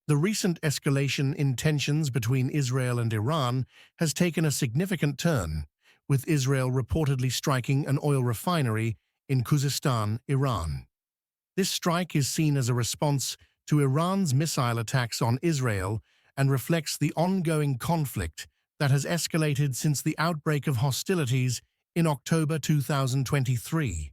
The recent escalation in tensions between Israel and Iran has taken a significant turn, with Israel reportedly striking an oil refinery in Khuzestan, Iran. This strike is seen as a response to Iran's missile attacks on Israel and reflects the ongoing conflict that has escalated since the outbreak of hostilities in October 2023.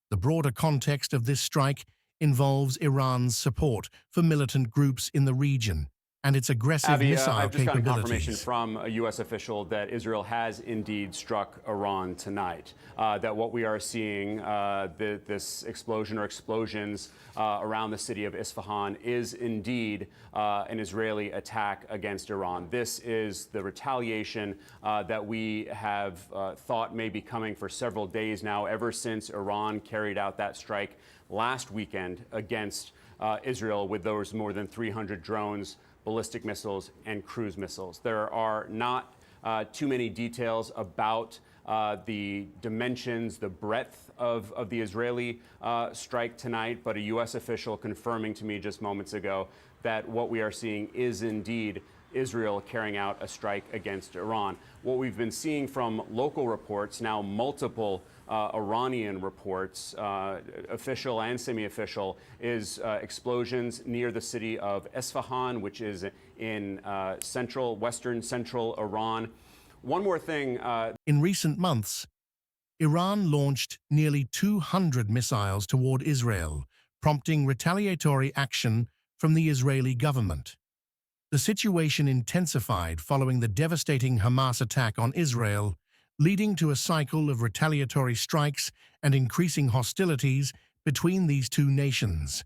The broader context of this strike involves Iran's support for militant groups in the region and its aggressive Abby, missile I've just gotten confirmation capabilities. from a U.S. official that Israel has indeed struck Iran tonight. That what we are seeing, this explosion or explosions around the city of Isfahan, is indeed an Israeli attack against Iran. This is the retaliation that we have thought may be coming for several days now, ever since Iran carried out that strike last weekend against Israel with those more than 300 drones, ballistic missiles, and cruise missiles. There are not too many details about the dimensions, the breadth of the Israeli strike tonight, but a U.S. official confirming to me just moments ago that what we are seeing is indeed Israel carrying out a strike against Iran. What we've been seeing from local reports, now multiple Iranian reports, official and semi-official, is explosions near the city of Esfahan, which is in western central Iran. One more thing. In recent months, Iran launched nearly 200 missiles toward Israel, prompting retaliatory action from the Israeli government. The situation intensified following the devastating Hamas attack on Israel, leading to a cycle of retaliatory strikes and increasing hostilities between these two nations.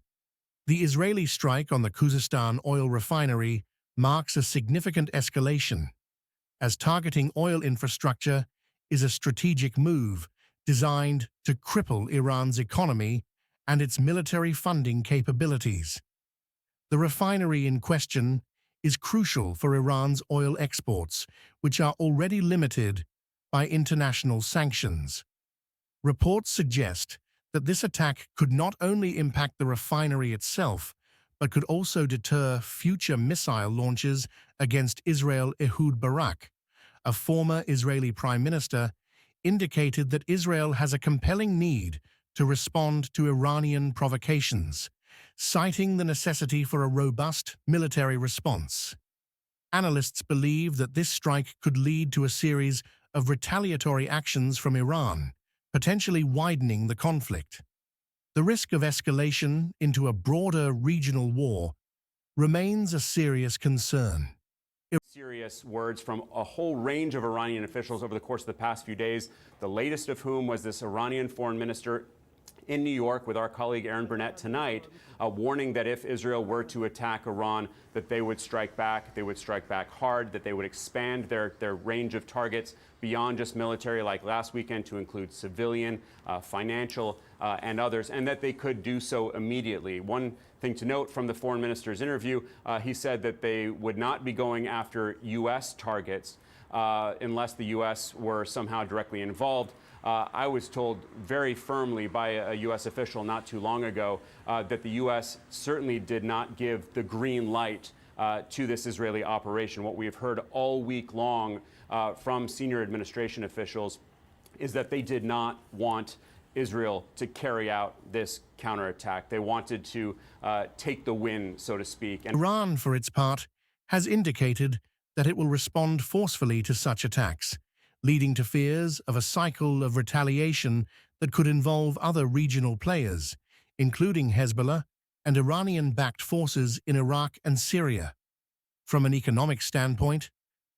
The Israeli strike on the Khuzestan oil refinery marks a significant escalation, as targeting oil infrastructure is a strategic move designed to cripple Iran's economy and its military funding capabilities. The refinery in question is crucial for Iran's oil exports, which are already limited by international sanctions. Reports suggest that this attack could not only impact the refinery itself, but could also deter future missile launches against Israel. Ehud Barak, a former Israeli prime minister, indicated that Israel has a compelling need to respond to Iranian provocations, citing the necessity for a robust military response. Analysts believe that this strike could lead to a series of retaliatory actions from Iran, potentially widening the conflict. The risk of escalation into a broader regional war remains a serious concern. Serious words from a whole range of Iranian officials over the course of the past few days, the latest of whom was this Iranian foreign minister in New York with our colleague Aaron Burnett tonight, warning that if Israel were to attack Iran, that they would strike back hard, that they would expand their range of targets beyond just military like last weekend to include civilian, financial, and others, and that they could do so immediately. One thing to note from the foreign minister's interview, he said that they would not be going after U.S. targets unless the U.S. were somehow directly involved. I was told very firmly by a U.S. official not too long ago that the U.S. certainly did not give the green light to this Israeli operation. What we have heard all week long from senior administration officials is that they did not want Israel to carry out this counterattack. They wanted to take the win, so to speak. And Iran, for its part, has indicated that it will respond forcefully to such attacks, leading to fears of a cycle of retaliation that could involve other regional players, including Hezbollah and Iranian-backed forces in Iraq and Syria. From an economic standpoint,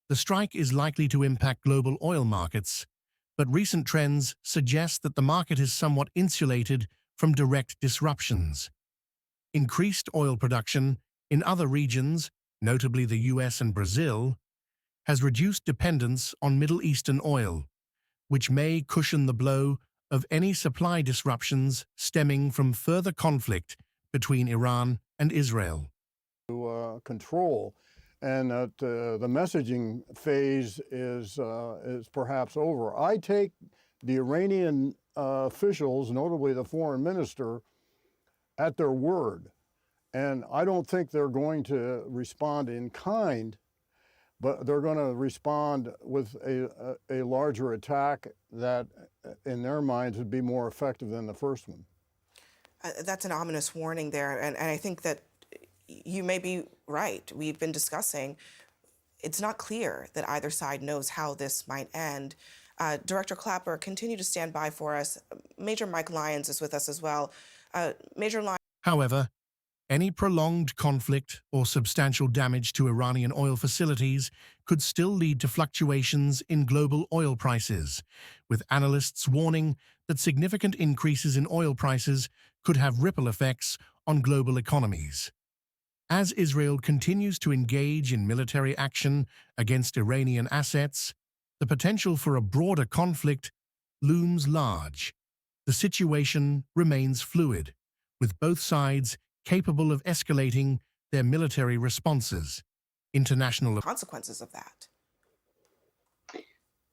the strike is likely to impact global oil markets, but recent trends suggest that the market is somewhat insulated from direct disruptions. Increased oil production in other regions, notably the US and Brazil, has reduced dependence on Middle Eastern oil, which may cushion the blow of any supply disruptions stemming from further conflict between Iran and Israel. Control, and that the messaging phase is perhaps over. I take the Iranian officials, notably the foreign minister, at their word. And I don't think they're going to respond in kind, but they're going to respond with a larger attack that, in their minds, would be more effective than the first one. That's an ominous warning there, and I think that you may be right. We've been discussing, it's not clear that either side knows how this might end. Director Clapper, continue to stand by for us. Major Mike Lyons is with us as well. Major Lyons. However, any prolonged conflict or substantial damage to Iranian oil facilities could still lead to fluctuations in global oil prices, with analysts warning that significant increases in oil prices could have ripple effects on global economies. As Israel continues to engage in military action against Iranian assets, the potential for a broader conflict looms large. The situation remains fluid, with both sides capable of escalating their military responses. International Consequences of that.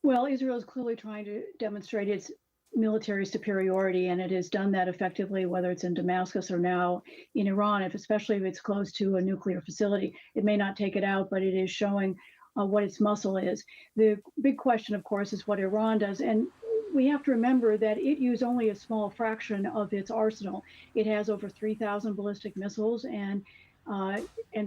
Well, Israel is clearly trying to demonstrate its military superiority, and it has done that effectively, whether it's in Damascus or now in Iran, especially if it's close to a nuclear facility. It may not take it out, but it is showing what its muscle is. The big question, of course, is what Iran does. And we have to remember that it used only a small fraction of its arsenal. It has over 3,000 ballistic missiles, and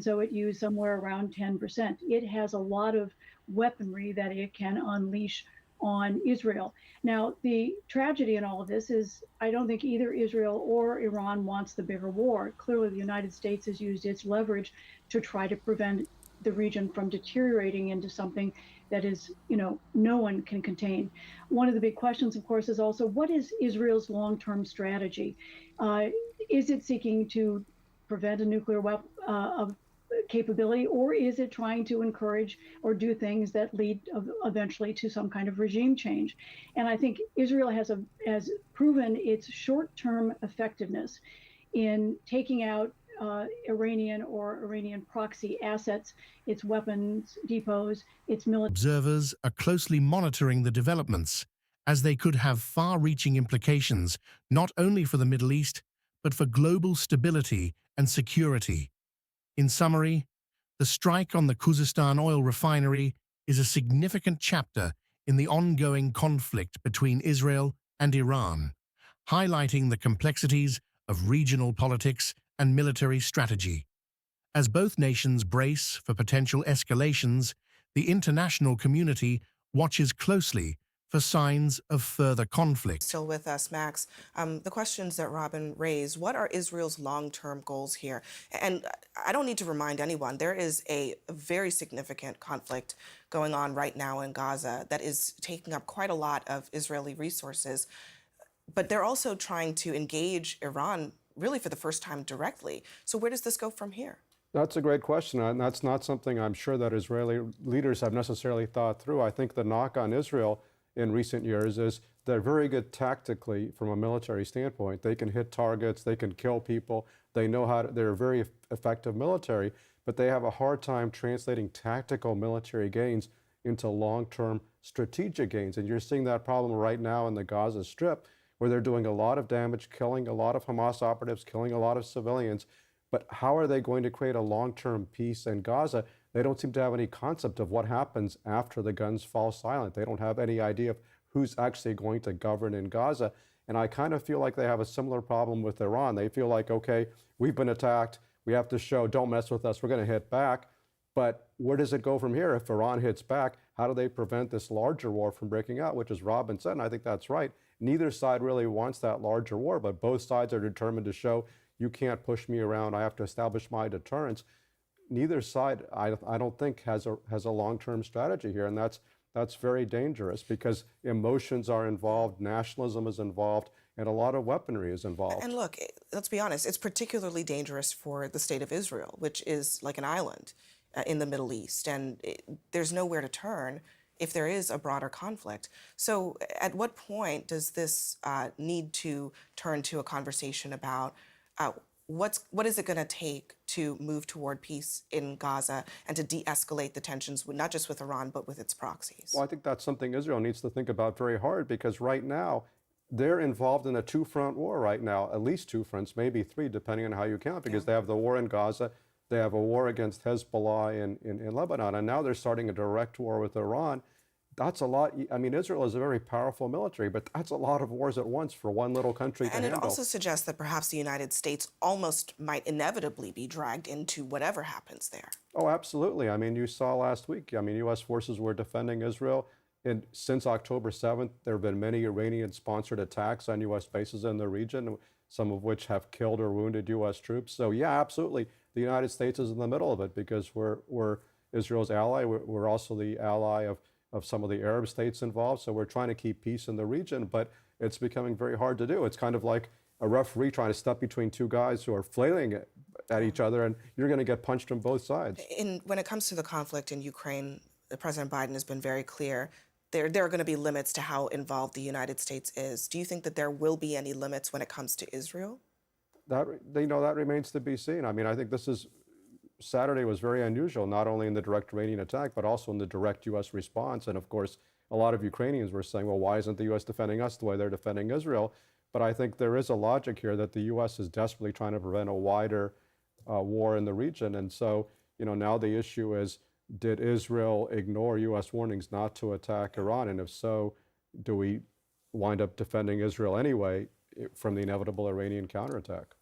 so it used somewhere around 10%. It has a lot of weaponry that it can unleash on Israel. Now, the tragedy in all of this is I don't think either Israel or Iran wants the bigger war. Clearly, the United States has used its leverage to try to prevent the region from deteriorating into something that is, no one can contain. One of the big questions, of course, is also what is Israel's long-term strategy? Is it seeking to prevent a nuclear capability, or is it trying to encourage or do things that lead eventually to some kind of regime change? And I think Israel has proven its short-term effectiveness in taking out Iranian or Iranian proxy assets, its weapons depots, its military. observers are closely monitoring the developments, as they could have far-reaching implications not only for the Middle East, but for global stability and security. In summary, the strike on the Khuzestan oil refinery is a significant chapter in the ongoing conflict between Israel and Iran, highlighting the complexities of regional politics and military strategy. As both nations brace for potential escalations, the international community watches closely for signs of further conflict. Still with us, Max. The questions that Robin raised, what are Israel's long-term goals here? And I don't need to remind anyone, there is a very significant conflict going on right now in Gaza that is taking up quite a lot of Israeli resources. But they're also trying to engage Iran really for the first time directly. So where does this go from here? That's a great question, and that's not something I'm sure that Israeli leaders have necessarily thought through. I think the knock on Israel in recent years is they're very good tactically from a military standpoint. They can hit targets, they can kill people, they know how to, they're a very effective military, but they have a hard time translating tactical military gains into long-term strategic gains. And you're seeing that problem right now in the Gaza Strip, where they're doing a lot of damage, killing a lot of Hamas operatives, killing a lot of civilians. But how are they going to create a long-term peace in Gaza? They don't seem to have any concept of what happens after the guns fall silent. They don't have any idea of who's actually going to govern in Gaza. And I kind of feel like they have a similar problem with Iran. They feel like, okay, we've been attacked. We have to show, don't mess with us. We're going to hit back. But where does it go from here? If Iran hits back, how do they prevent this larger war from breaking out? Which is Robin said, and I think that's right. Neither side really wants that larger war, but both sides are determined to show you can't push me around. I have to establish my deterrence. Neither side, I don't think, has a long-term strategy here, and that's very dangerous because emotions are involved, nationalism is involved, and a lot of weaponry is involved. And look, let's be honest, it's particularly dangerous for the state of Israel, which is like an island in the Middle East, and there's nowhere to turn if there is a broader conflict. So at what point does this need to turn to a conversation about what is it going to take to move toward peace in Gaza and to de-escalate the tensions, not just with Iran, but with its proxies? Well, I think that's something Israel needs to think about very hard, because right now, they're involved in a two-front war right now, at least two fronts, maybe three, depending on how you count, because they have the war in Gaza, they have a war against Hezbollah in Lebanon, and now they're starting a direct war with Iran. That's a lot. I mean, Israel is a very powerful military, but that's a lot of wars at once for one little country to handle. And it also suggests that perhaps the United States almost might inevitably be dragged into whatever happens there. Oh, absolutely. I mean, you saw last week, I mean, U.S. forces were defending Israel. And since October 7th, there have been many Iranian-sponsored attacks on U.S. bases in the region, some of which have killed or wounded U.S. troops. So yeah, absolutely, the United States is in the middle of it because we're Israel's ally. We're also the ally of some of the Arab states involved. So we're trying to keep peace in the region, but it's becoming very hard to do. It's kind of like a referee trying to step between two guys who are flailing at each other, and you're going to get punched from both sides. When it comes to the conflict in Ukraine, President Biden has been very clear. There are going to be limits to how involved the United States is. Do you think that there will be any limits when it comes to Israel? That remains to be seen. I mean, I think Saturday was very unusual, not only in the direct Iranian attack, but also in the direct U.S. response. And of course, a lot of Ukrainians were saying, well, why isn't the U.S. defending us the way they're defending Israel? But I think there is a logic here that the U.S. is desperately trying to prevent a wider war in the region. And so, now the issue is, did Israel ignore U.S. warnings not to attack Iran? And if so, do we wind up defending Israel anyway from the inevitable Iranian counterattack?